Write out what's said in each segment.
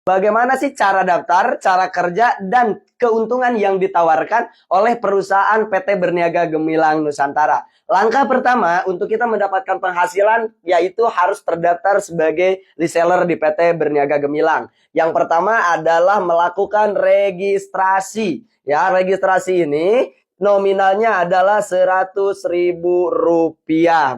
Bagaimana sih cara daftar, cara kerja, dan keuntungan yang ditawarkan oleh perusahaan PT Berniaga Gemilang Nusantara? Langkah pertama untuk kita mendapatkan penghasilan yaitu harus terdaftar sebagai reseller di PT Berniaga Gemilang. Yang pertama adalah melakukan registrasi. Ya, registrasi ini nominalnya adalah Rp100.000,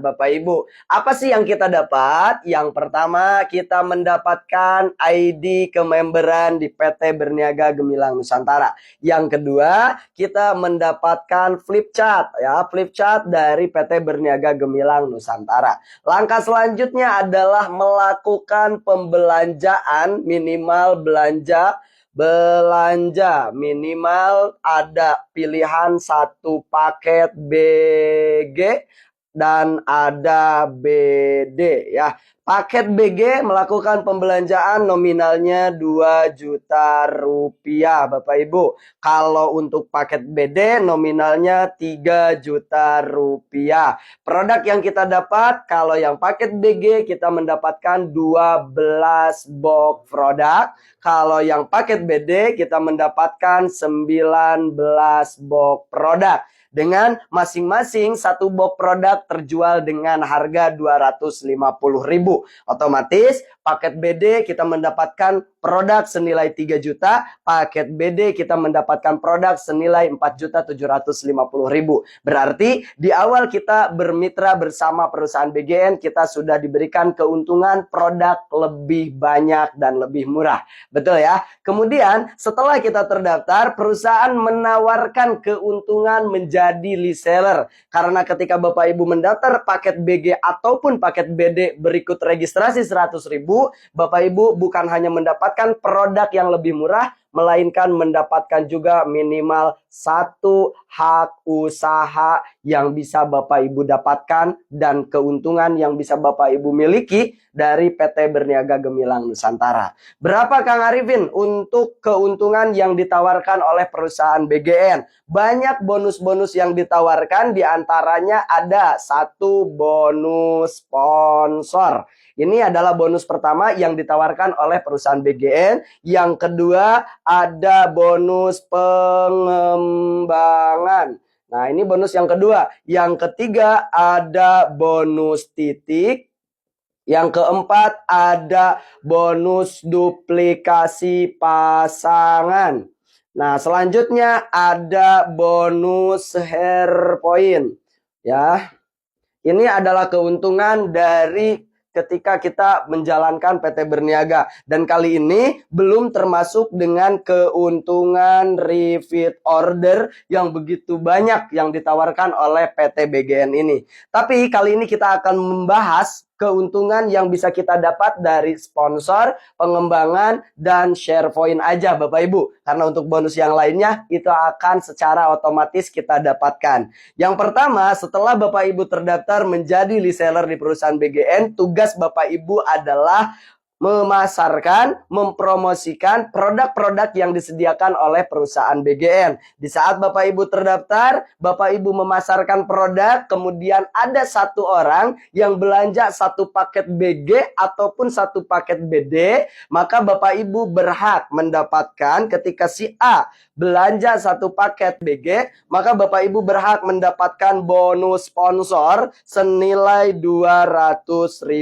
Bapak Ibu. Apa sih yang kita dapat? Yang pertama, kita mendapatkan ID kememberan di PT Berniaga Gemilang Nusantara. Yang kedua, kita mendapatkan flip chart, ya, flip chart dari PT Berniaga Gemilang Nusantara. Langkah selanjutnya adalah melakukan pembelanjaan, minimal belanja minimal ada pilihan satu paket BG dan ada BD ya. Paket BG melakukan pembelanjaan nominalnya Rp2 juta, Bapak Ibu. Kalau untuk paket BD nominalnya Rp3 juta. Produk yang kita dapat, kalau yang paket BG kita mendapatkan 12 box produk. Kalau yang paket BD kita mendapatkan 19 box produk. Dengan masing-masing satu box produk terjual dengan harga Rp250.000. Otomatis paket BD kita mendapatkan produk senilai 3 juta, paket BD kita mendapatkan produk senilai Rp4.750.000. Berarti di awal kita bermitra bersama perusahaan BGN, kita sudah diberikan keuntungan produk lebih banyak dan lebih murah. Betul ya? Kemudian setelah kita terdaftar, perusahaan menawarkan keuntungan menjadi reseller. Karena ketika Bapak Ibu mendaftar paket BG ataupun paket BD berikut registrasi Rp100.000, Bapak Ibu bukan hanya mendapatkan produk yang lebih murah, melainkan mendapatkan juga minimal satu hak usaha yang bisa Bapak Ibu dapatkan dan keuntungan yang bisa Bapak Ibu miliki dari PT Berniaga Gemilang Nusantara. Berapa Kang Arifin untuk keuntungan yang ditawarkan oleh perusahaan BGN? Banyak bonus-bonus yang ditawarkan, diantaranya ada satu bonus sponsor. Ini adalah bonus pertama yang ditawarkan oleh perusahaan BGN. Yang kedua ada bonus pengembangan. Nah, ini bonus yang kedua. Yang ketiga ada bonus titik. Yang keempat ada bonus duplikasi pasangan. Nah, selanjutnya ada bonus hair point. Ya. Ini adalah keuntungan dari ketika kita menjalankan PT Berniaga. Dan kali ini belum termasuk dengan keuntungan repeat order yang begitu banyak yang ditawarkan oleh PT BGN ini. Tapi kali ini kita akan membahas keuntungan yang bisa kita dapat dari sponsor, pengembangan, dan share point aja Bapak Ibu. Karena untuk bonus yang lainnya itu akan secara otomatis kita dapatkan. Yang pertama, setelah Bapak Ibu terdaftar menjadi reseller di perusahaan BGN, tugas Bapak Ibu adalah memasarkan, mempromosikan produk-produk yang disediakan oleh perusahaan BGN. Di saat Bapak Ibu terdaftar, Bapak Ibu memasarkan produk, kemudian ada satu orang yang belanja satu paket BG ataupun satu paket BD, maka Bapak Ibu berhak mendapatkan ketika si A belanja satu paket BG, maka Bapak Ibu berhak mendapatkan bonus sponsor senilai Rp200.000.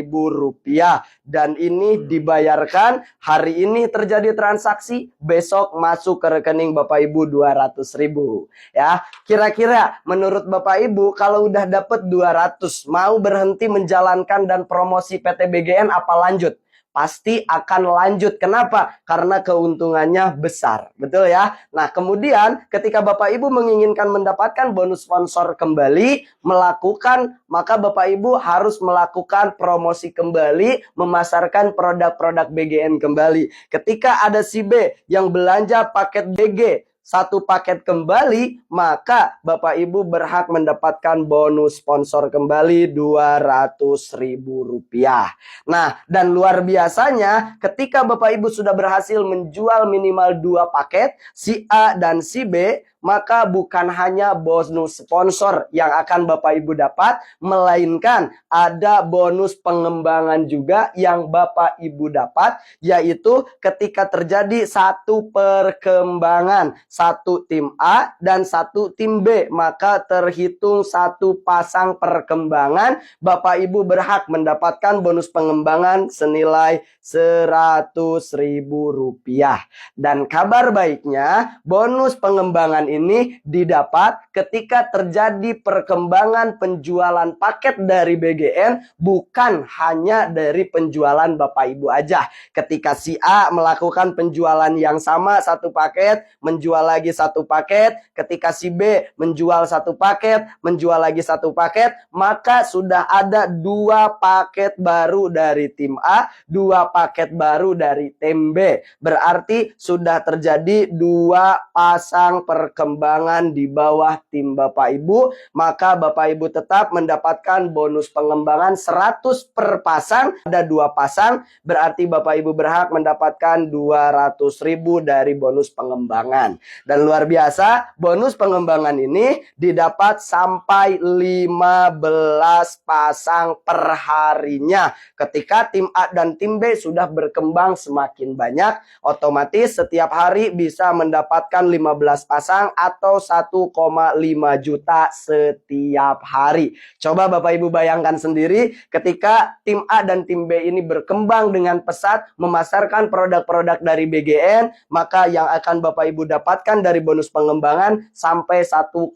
Dan ini dibayarkan hari ini terjadi transaksi, besok masuk ke rekening Bapak Ibu 200.000. Ya, kira-kira menurut Bapak Ibu kalau udah dapet 200, mau berhenti menjalankan dan promosi PT BGN apa lanjut? Pasti akan lanjut. Kenapa? Karena keuntungannya besar. Betul ya? Nah, kemudian ketika Bapak Ibu menginginkan mendapatkan bonus sponsor kembali, maka Bapak Ibu harus melakukan promosi kembali, memasarkan produk-produk BGN kembali. Ketika ada si B yang belanja paket BG, satu paket kembali, maka Bapak Ibu berhak mendapatkan bonus sponsor kembali Rp200.000. Nah, dan luar biasanya ketika Bapak Ibu sudah berhasil menjual minimal 2 paket, si A dan si B, maka bukan hanya bonus sponsor yang akan Bapak Ibu dapat, melainkan ada bonus pengembangan juga yang Bapak Ibu dapat, yaitu ketika terjadi satu perkembangan, satu tim A dan satu tim B, maka terhitung satu pasang perkembangan, Bapak Ibu berhak mendapatkan bonus pengembangan senilai Rp100.000. Dan kabar baiknya, bonus pengembangan ini didapat ketika terjadi perkembangan penjualan paket dari BGN, bukan hanya dari penjualan Bapak Ibu aja. Ketika si A melakukan penjualan yang sama satu paket, menjual lagi satu paket, ketika si B menjual satu paket, menjual lagi satu paket, maka sudah ada 2 paket baru dari tim A, 2 paket baru dari tim B. Berarti sudah terjadi 2 pasang perkembangan di bawah tim Bapak Ibu, maka Bapak Ibu tetap mendapatkan bonus pengembangan 100 per pasang. Ada 2 pasang, berarti Bapak Ibu berhak mendapatkan 200.000 dari bonus pengembangan. Dan luar biasa, bonus pengembangan ini didapat sampai 15 pasang per harinya. Ketika tim A dan tim B sudah berkembang semakin banyak, otomatis setiap hari bisa mendapatkan 15 pasang atau 1,5 juta setiap hari. Coba Bapak Ibu bayangkan sendiri, ketika tim A dan tim B ini berkembang dengan pesat memasarkan produk-produk dari BGN, maka yang akan Bapak Ibu dapatkan dari bonus pengembangan sampai 1,5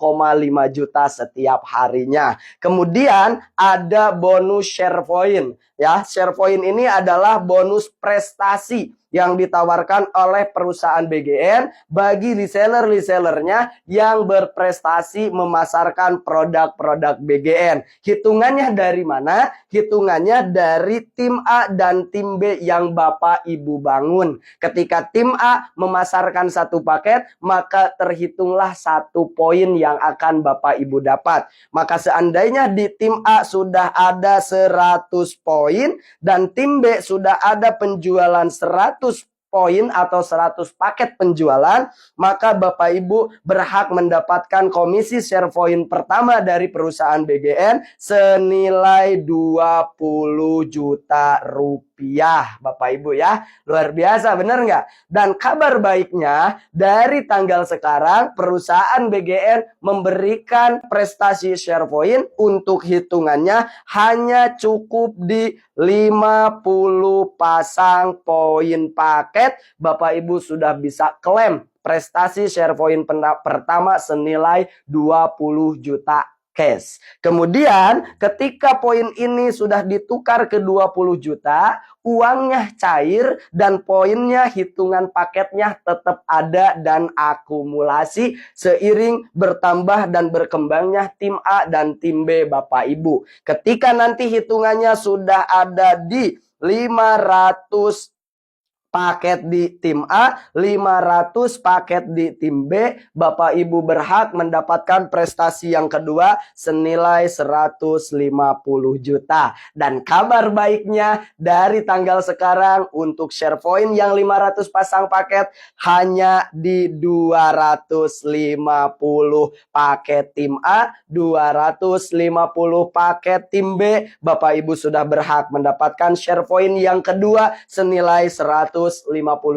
juta setiap harinya. Kemudian ada bonus share point. Ya, share point ini adalah bonus prestasi yang ditawarkan oleh perusahaan BGN bagi reseller-resellernya yang berprestasi memasarkan produk-produk BGN. Hitungannya dari mana? Hitungannya dari tim A dan tim B yang Bapak Ibu bangun. Ketika tim A memasarkan satu paket, maka terhitunglah 1 poin yang akan Bapak Ibu dapat. Maka seandainya di tim A sudah ada 100 poin dan tim B sudah ada penjualan 100 poin atau 100 paket penjualan, maka Bapak Ibu berhak mendapatkan komisi share point pertama dari perusahaan BGN senilai 20 juta rupiah, Bapak Ibu ya. Luar biasa, bener nggak? Dan kabar baiknya, dari tanggal sekarang perusahaan BGN memberikan prestasi share point untuk hitungannya hanya cukup di 50 pasang poin paket. Bapak Ibu sudah bisa klaim prestasi share point pertama senilai 20 juta cash. Kemudian ketika poin ini sudah ditukar ke 20 juta, uangnya cair dan poinnya, hitungan paketnya tetap ada dan akumulasi seiring bertambah dan berkembangnya tim A dan tim B, Bapak Ibu. Ketika nanti hitungannya sudah ada di 500 paket di tim A, 500 paket di tim B, Bapak Ibu berhak mendapatkan prestasi yang kedua senilai 150 juta. Dan kabar baiknya, dari tanggal sekarang untuk share point yang 500 pasang paket hanya di 250 paket tim A, 250 paket tim B. Bapak Ibu sudah berhak mendapatkan share point yang kedua senilai 150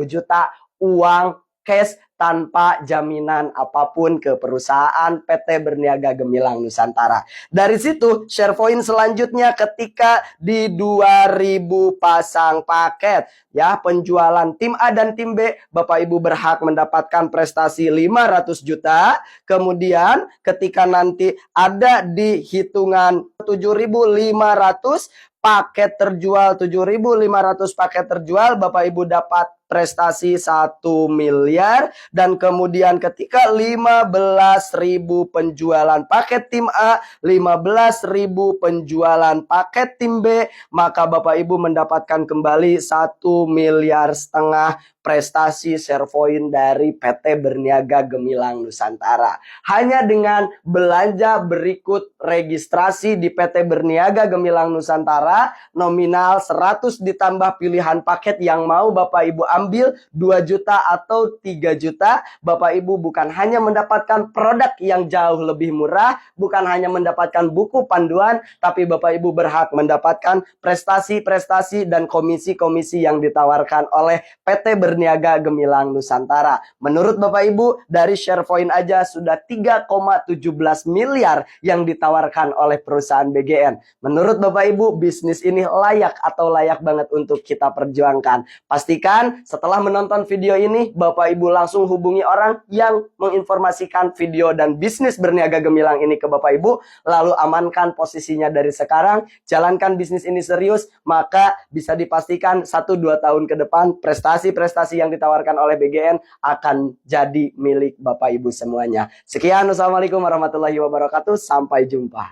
juta uang cash tanpa jaminan apapun ke perusahaan PT Berniaga Gemilang Nusantara. Dari situ share point selanjutnya ketika di 2000 pasang paket ya penjualan tim A dan tim B, Bapak Ibu berhak mendapatkan prestasi 500 juta. Kemudian ketika nanti ada di hitungan 7.500 paket terjual, 7.500 paket terjual, Bapak Ibu dapat prestasi 1 miliar. Dan kemudian ketika 15.000 penjualan paket tim A, 15.000 penjualan paket tim B, maka Bapak Ibu mendapatkan kembali 1,5 miliar prestasi share point dari PT Berniaga Gemilang Nusantara. Hanya dengan belanja berikut registrasi di PT Berniaga Gemilang Nusantara, nominal 100 ditambah pilihan paket yang mau Bapak Ibu ambil 2 juta atau 3 juta, Bapak Ibu bukan hanya mendapatkan produk yang jauh lebih murah, bukan hanya mendapatkan buku panduan, tapi Bapak Ibu berhak mendapatkan prestasi-prestasi dan komisi-komisi yang ditawarkan oleh PT Berniaga Gemilang Nusantara. Menurut Bapak Ibu, dari SharePoint aja sudah 3,17 miliar yang ditawarkan oleh perusahaan BGN. Menurut Bapak Ibu, bisnis ini layak atau layak banget untuk kita perjuangkan. Pastikan setelah menonton video ini, Bapak Ibu langsung hubungi orang yang menginformasikan video dan bisnis Berniaga Gemilang ini ke Bapak Ibu, lalu amankan posisinya dari sekarang, jalankan bisnis ini serius, maka bisa dipastikan 1-2 tahun ke depan prestasi-prestasi yang ditawarkan oleh BGN akan jadi milik Bapak Ibu semuanya. Sekian, wassalamualaikum warahmatullahi wabarakatuh, sampai jumpa.